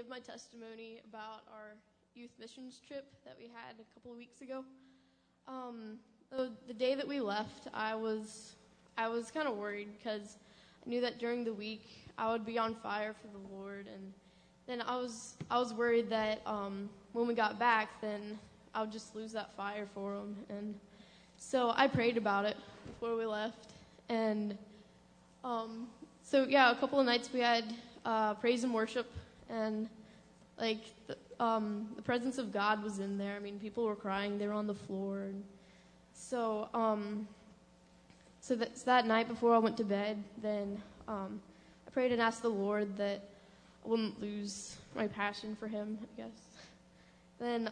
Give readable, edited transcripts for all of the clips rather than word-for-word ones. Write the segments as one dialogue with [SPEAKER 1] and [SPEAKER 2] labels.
[SPEAKER 1] give my testimony about our youth missions trip that we had a couple of weeks ago. The day that we left, I was kind of worried because I knew that during the week I would be on fire for the Lord, and then I was worried that when we got back, then I would just lose that fire for Him. And so I prayed about it before we left, and so yeah, a couple of nights we had praise and worship, and like the presence of God was in there. I mean, people were crying; they were on the floor, and so that night before I went to bed, then I prayed and asked the Lord that I wouldn't lose my passion for Him, I guess. Then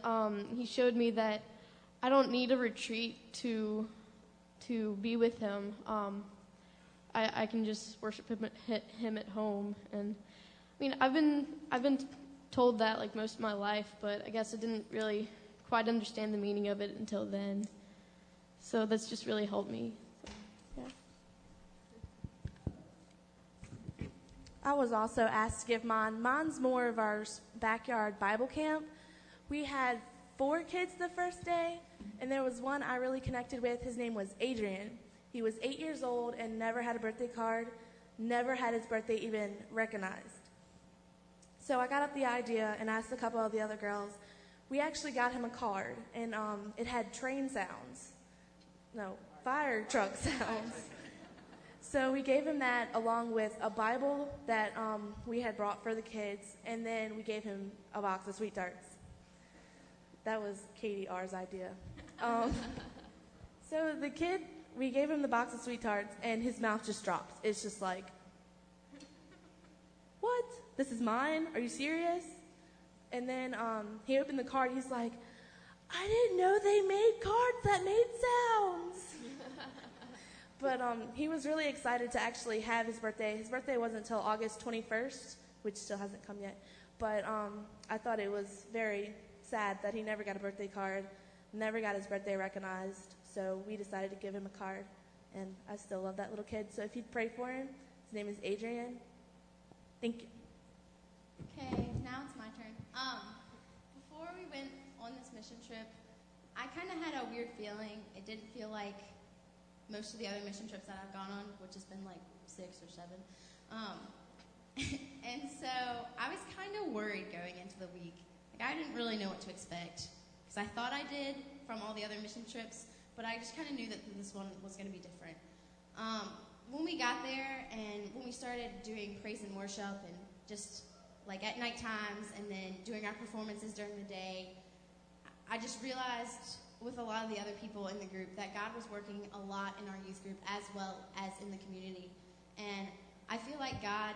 [SPEAKER 1] He showed me that I don't need a retreat to be with Him. I can just worship Him at home. And I mean, I've been told that like most of my life, but I guess I didn't really quite understand the meaning of it until then. So that's just really helped me. So, yeah.
[SPEAKER 2] I was also asked to give mine. Mine's more of our backyard Bible camp. We had 4 kids the first day, and there was one I really connected with. His name was Adrian. He was 8 years old and never had a birthday card, never had his birthday even recognized. So I got up the idea and asked a couple of the other girls. We actually got him a card, and it had train sounds. No, fire truck sounds. So we gave him that along with a Bible that we had brought for the kids, and then we gave him a box of sweet tarts. That was Katie R's idea. So the kid, we gave him the box of sweet tarts, and his mouth just drops. It's just like, what? This is mine? Are you serious? And then he opened the card. He's like, I didn't know they made cards that made sounds. But he was really excited to actually have his birthday. His birthday wasn't until August 21st, which still hasn't come yet. But I thought it was very sad that he never got a birthday card, never got his birthday recognized. So we decided to give him a card, and I still love that little kid. So if you'd pray for him, his name is Adrian. Thank you.
[SPEAKER 3] Okay, now it's my turn. Before we went on this mission trip, I kind of had a weird feeling. It didn't feel like most of the other mission trips that I've gone on, which has been like 6 or 7. And so I was kind of worried going into the week. Like, I didn't really know what to expect, because I thought I did from all the other mission trips, but I just kind of knew that this one was going to be different. When we got there and when we started doing praise and worship and just like at night times and then doing our performances during the day, I just realized with a lot of the other people in the group that God was working a lot in our youth group as well as in the community. And I feel like God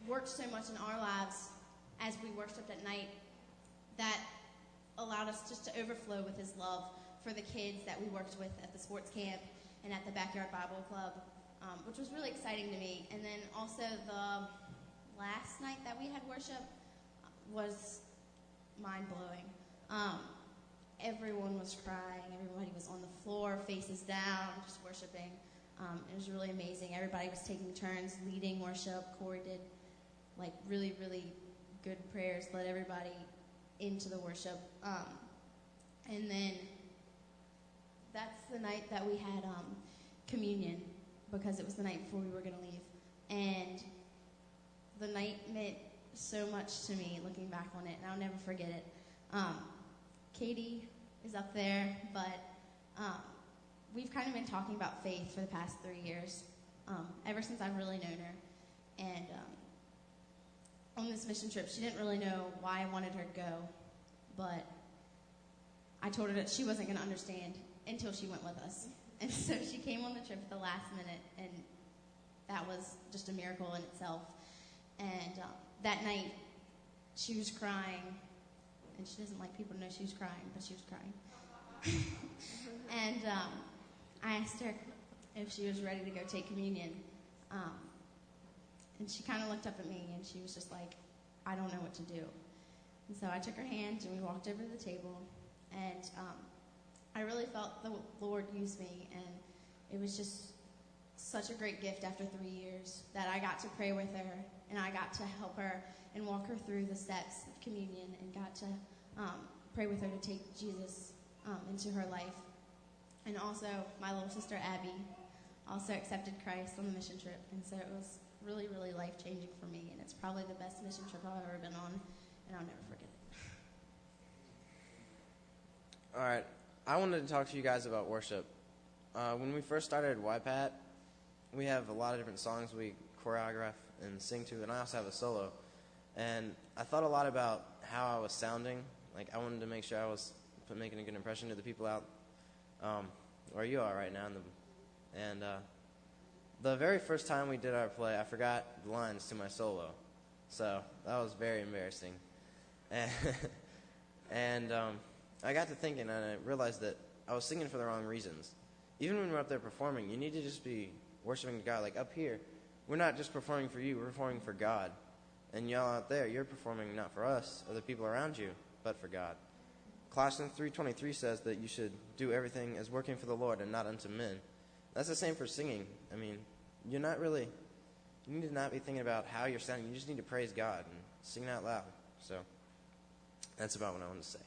[SPEAKER 3] worked so much in our lives as we worshiped at night that allowed us just to overflow with His love for the kids that we worked with at the sports camp and at the Backyard Bible Club, which was really exciting to me. And then also the last night that we had worship was mind-blowing. Everyone was crying. Everybody was on the floor, faces down, just worshiping. It was really amazing. Everybody was taking turns leading worship. Corey did like really, really good prayers, led everybody into the worship. And then that's the night that we had communion, because it was the night before we were going to leave. And the night meant so much to me, looking back on it, and I'll never forget it. Katie is up there, but we've kind of been talking about faith for the past 3 years, ever since I've really known her. And on this mission trip, she didn't really know why I wanted her to go, but I told her that she wasn't going to understand until she went with us. And so she came on the trip at the last minute, and that was just a miracle in itself. And that night, she was crying, and she doesn't like people to know she was crying, but she was crying. And I asked her if she was ready to go take communion. And she kind of looked up at me, and she was just like, I don't know what to do. And so I took her hand, and we walked over to the table, and I really felt the Lord use me, and it was just such a great gift after 3 years that I got to pray with her and I got to help her and walk her through the steps of communion and got to pray with her to take Jesus into her life. And also, my little sister Abby also accepted Christ on the mission trip, and so it was really, really life-changing for me, and it's probably the best mission trip I've ever been on, and I'll never forget it.
[SPEAKER 4] All right, I wanted to talk to you guys about worship. When we first started YPAT, we have a lot of different songs we choreograph and sing to, and I also have a solo. And I thought a lot about how I was sounding. Like, I wanted to make sure I was making a good impression to the people out where you are right now. And the very first time we did our play, I forgot the lines to my solo. So that was very embarrassing. And I got to thinking, and I realized that I was singing for the wrong reasons. Even when we're up there performing, you need to just be worshiping God. Like up here, we're not just performing for you, we're performing for God. And y'all out there, you're performing not for us or the people around you, but for God. Colossians 3:23 says that you should do everything as working for the Lord and not unto men. That's the same for singing. I mean, you need to not be thinking about how you're sounding. You just need to praise God and sing it out loud. So that's about what I want to say.